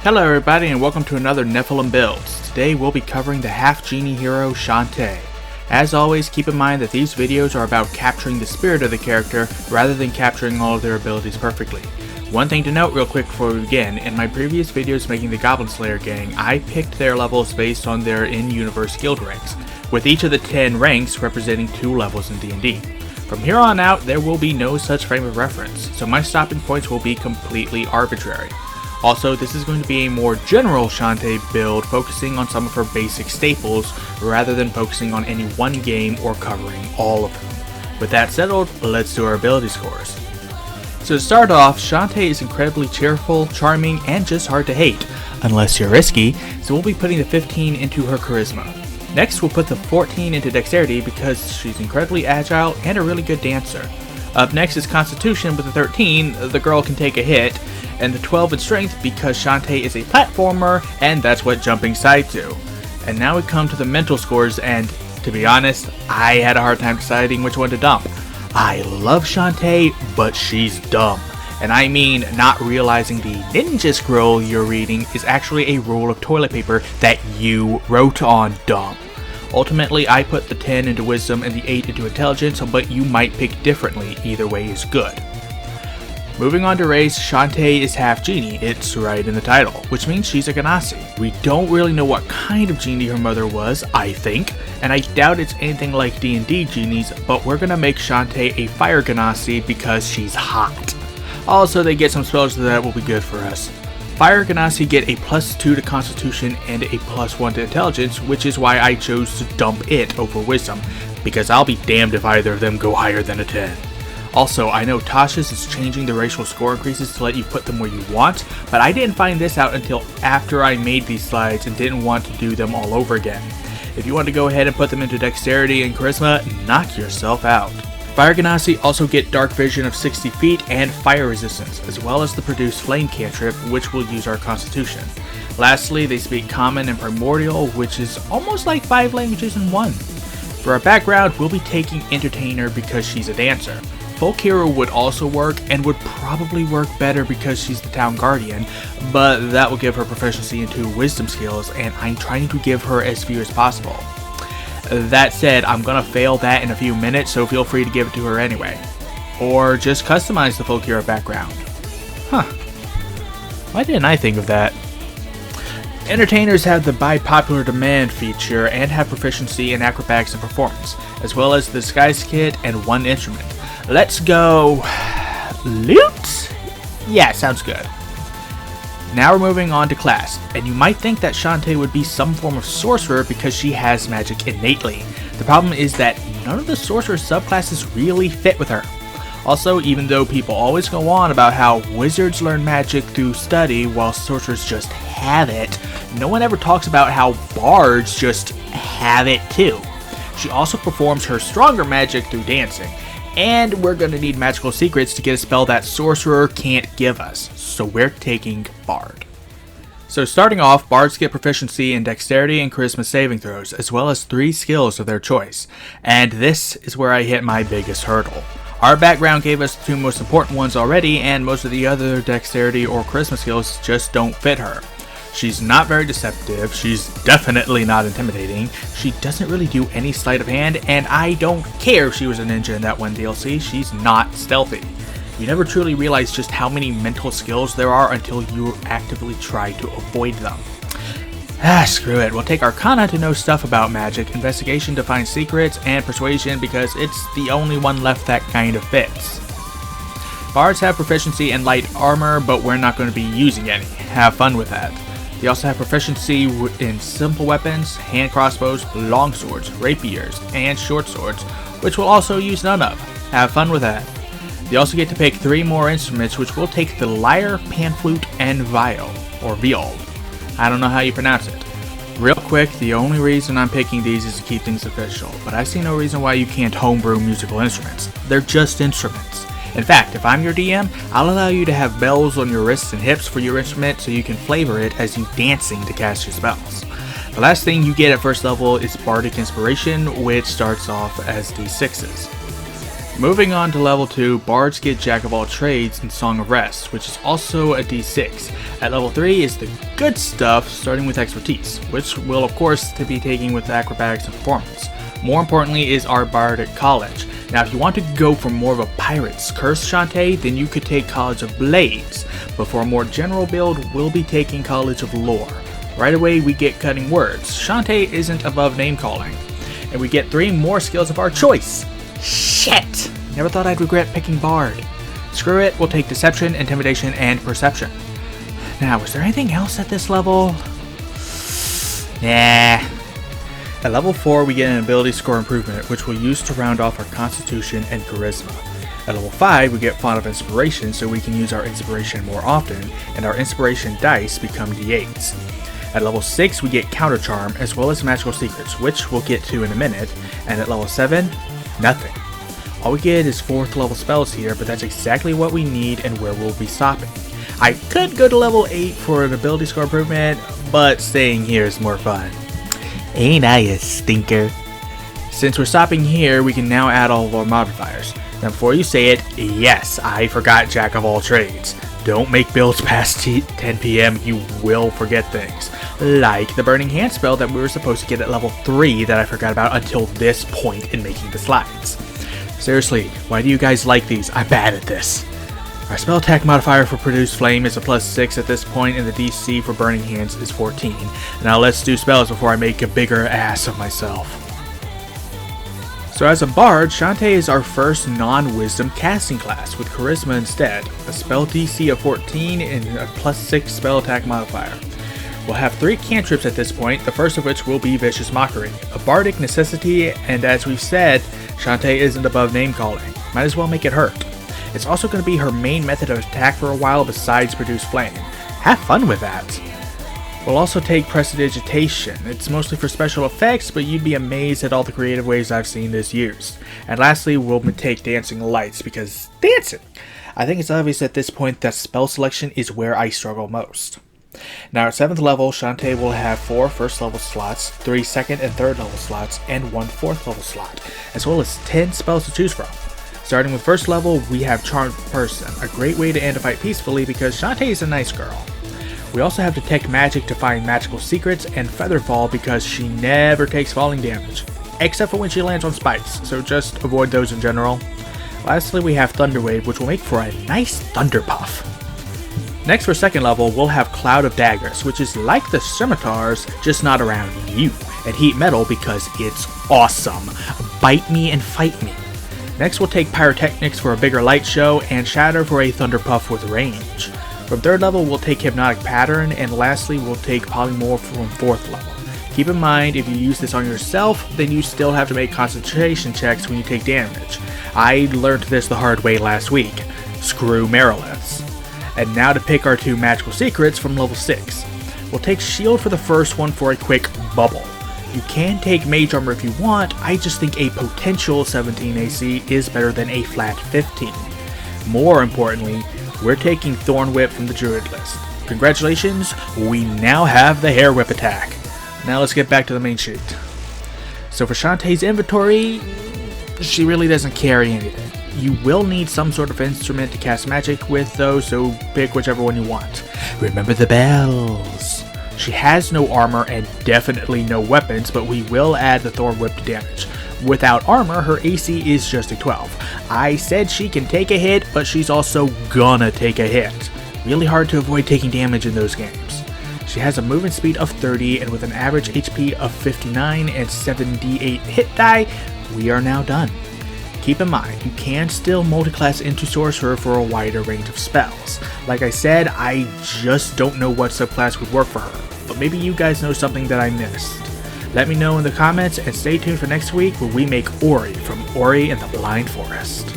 Hello everybody and welcome to another Nephilim Builds. Today we'll be covering the Half-Genie Hero, Shantae. As always, keep in mind that these videos are about capturing the spirit of the character rather than capturing all of their abilities perfectly. One thing to note real quick before we begin, in my previous videos making the Goblin Slayer gang, I picked their levels based on their in-universe guild ranks, with each of the 10 ranks representing 2 levels in D&D. From here on out, there will be no such frame of reference, so my stopping points will be completely arbitrary. Also, this is going to be a more general Shantae build focusing on some of her basic staples rather than focusing on any one game or covering all of them. With that settled, let's do our ability scores. So to start off, Shantae is incredibly cheerful, charming, and just hard to hate, unless you're risky, so we'll be putting the 15 into her charisma. Next, we'll put the 14 into dexterity because she's incredibly agile and a really good dancer. Up next is Constitution with the 13, the girl can take a hit, and the 12 in Strength because Shantae is a platformer and that's what jumping's tied to. And now we come to the mental scores, and to be honest, I had a hard time deciding which one to dump. I love Shantae, but she's dumb. And I mean not realizing the ninja scroll you're reading is actually a roll of toilet paper that you wrote on. Dumb. Ultimately, I put the 10 into Wisdom and the 8 into Intelligence, but you might pick differently. Either way is good. Moving on to race, Shantae is half genie. It's right in the title, which means she's a Genasi. We don't really know what kind of genie her mother was, I think, and I doubt it's anything like D&D genies, but we're gonna make Shantae a fire Genasi because she's hot. Also, they get some spells that will be good for us. Fire Genasi get a +2 to Constitution and a +1 to Intelligence, which is why I chose to dump it over Wisdom, because I'll be damned if either of them go higher than a 10. Also, I know Tasha's is changing the racial score increases to let you put them where you want, but I didn't find this out until after I made these slides and didn't want to do them all over again. If you want to go ahead and put them into Dexterity and Charisma, knock yourself out. Fire Genasi also get Dark Vision of 60 feet and Fire Resistance, as well as the Produce Flame cantrip, which will use our Constitution. Lastly, they speak Common and Primordial, which is almost like 5 languages in one. For our background, we'll be taking Entertainer because she's a dancer. Folk Hero would also work, and would probably work better because she's the Town Guardian, but that will give her proficiency into Wisdom skills, and I'm trying to give her as few as possible. That said, I'm gonna fail that in a few minutes, so feel free to give it to her anyway. Or just customize the Folk Hero background. Huh. Why didn't I think of that? Entertainers have the By Popular Demand feature and have proficiency in Acrobatics and Performance, as well as the Disguise Kit and 1 instrument. Let's go... Loot? Yeah, sounds good. Now we're moving on to class, and you might think that Shantae would be some form of sorcerer because she has magic innately. The problem is that none of the sorcerer subclasses really fit with her. Also, even though people always go on about how wizards learn magic through study while sorcerers just have it, no one ever talks about how bards just have it too. She also performs her stronger magic through dancing. And we're going to need magical secrets to get a spell that sorcerer can't give us, so we're taking Bard. So starting off, Bards get proficiency in Dexterity and Charisma saving throws, as well as 3 skills of their choice. And this is where I hit my biggest hurdle. Our background gave us the 2 most important ones already, and most of the other Dexterity or Charisma skills just don't fit her. She's not very deceptive, she's definitely not intimidating, she doesn't really do any sleight of hand, and I don't care if she was a ninja in that one DLC, she's not stealthy. You never truly realize just how many mental skills there are until you actively try to avoid them. Screw it, we'll take Arcana to know stuff about magic, Investigation to find secrets, and Persuasion because it's the only one left that kind of fits. Bards have proficiency in light armor, but we're not going to be using any. Have fun with that. They also have proficiency in simple weapons, hand crossbows, long swords, rapiers, and short swords, which we'll also use none of. Have fun with that. They also get to pick 3 more instruments, which will take the lyre, pan flute, and viol, or viol. I don't know how you pronounce it. Real quick, the only reason I'm picking these is to keep things official, but I see no reason why you can't homebrew musical instruments. They're just instruments. In fact, if I'm your DM, I'll allow you to have bells on your wrists and hips for your instrument so you can flavor it as you dancing to cast your spells. The last thing you get at first level is Bardic Inspiration, which starts off as D6s. Moving on to level 2, bards get Jack of all trades and Song of Rest, which is also a d6. At level 3 is the good stuff, starting with expertise, which will of course to be taking with acrobatics and performance. More importantly is our bardic college. Now if you want to go for more of a pirate's curse Shantae, then you could take College of Blades, but for a more general build, we'll be taking College of Lore. Right away we get cutting words. Shantae isn't above name calling. And we get 3 more skills of our choice. Shit! Never thought I'd regret picking Bard. Screw it, we'll take Deception, Intimidation, and Perception. Now, is there anything else at this level? Nah. At level 4, we get an ability score improvement, which we'll use to round off our Constitution and Charisma. At level 5, we get Font of Inspiration, so we can use our Inspiration more often, and our Inspiration dice become d8s. At level 6, we get Counter Charm, as well as Magical Secrets, which we'll get to in a minute, and at level 7, nothing. All we get is 4th level spells here, but that's exactly what we need and where we'll be stopping. I could go to level 8 for an ability score improvement, but staying here is more fun. Ain't I a stinker? Since we're stopping here, we can now add all of our modifiers. Now before you say it, yes, I forgot Jack of all trades. Don't make builds past 10 PM, you will forget things. Like the Burning Hand spell that we were supposed to get at level 3 that I forgot about until this point in making the slides. Seriously, why do you guys like these? I'm bad at this. Our spell attack modifier for Produce Flame is a +6 at this point, and the DC for Burning Hands is 14. Now let's do spells before I make a bigger ass of myself. So as a bard, Shantae is our first non-wisdom casting class with Charisma instead, a spell DC of 14 and a +6 spell attack modifier. We'll have 3 cantrips at this point, the first of which will be Vicious Mockery, a bardic necessity, and as we've said, Shantae isn't above name calling. Might as well make it hurt. It's also going to be her main method of attack for a while besides Produce Flame. Have fun with that! We'll also take Prestidigitation. It's mostly for special effects, but you'd be amazed at all the creative ways I've seen this used. And lastly, we'll take Dancing Lights, because dancing! I think it's obvious at this point that spell selection is where I struggle most. Now at 7th level, Shantae will have 4 first level slots, 3 second and third level slots, and 1 4th level slot, as well as 10 spells to choose from. Starting with 1st level, we have Charmed Person, a great way to end a fight peacefully because Shantae is a nice girl. We also have Detect Magic to find magical secrets, and Feather Fall because she never takes falling damage, except for when she lands on spikes, so just avoid those in general. Lastly, we have Thunder Wave, which will make for a nice Thunder Puff. Next for 2nd level, we'll have Cloud of Daggers, which is like the scimitars, just not around you, and Heat Metal because it's awesome. Bite me and fight me. Next we'll take Pyrotechnics for a bigger light show, and Shatter for a Thunder Puff with range. From 3rd level, we'll take Hypnotic Pattern, and lastly, we'll take Polymorph from 4th level. Keep in mind, if you use this on yourself, then you still have to make concentration checks when you take damage. I learned this the hard way last week. Screw Meriliths. And now to pick our 2 magical secrets from level 6. We'll take Shield for the first one for a quick bubble. You can take Mage Armor if you want, I just think a potential 17 AC is better than a flat 15. More importantly, we're taking Thorn Whip from the Druid list. Congratulations, we now have the Hair Whip attack. Now let's get back to the main sheet. So for Shantae's inventory, she really doesn't carry anything. You will need some sort of instrument to cast magic with though, so pick whichever one you want. Remember the bells! She has no armor and definitely no weapons, but we will add the Thorn Whip to damage. Without armor, her AC is just a 12. I said she can take a hit, but she's also gonna take a hit. Really hard to avoid taking damage in those games. She has a movement speed of 30, and with an average HP of 59 and 7d8 hit die, we are now done. Keep in mind, you can still multiclass into Sorcerer for a wider range of spells. Like I said, I just don't know what subclass would work for her, but maybe you guys know something that I missed. Let me know in the comments, and stay tuned for next week where we make Ori from Ori and the Blind Forest.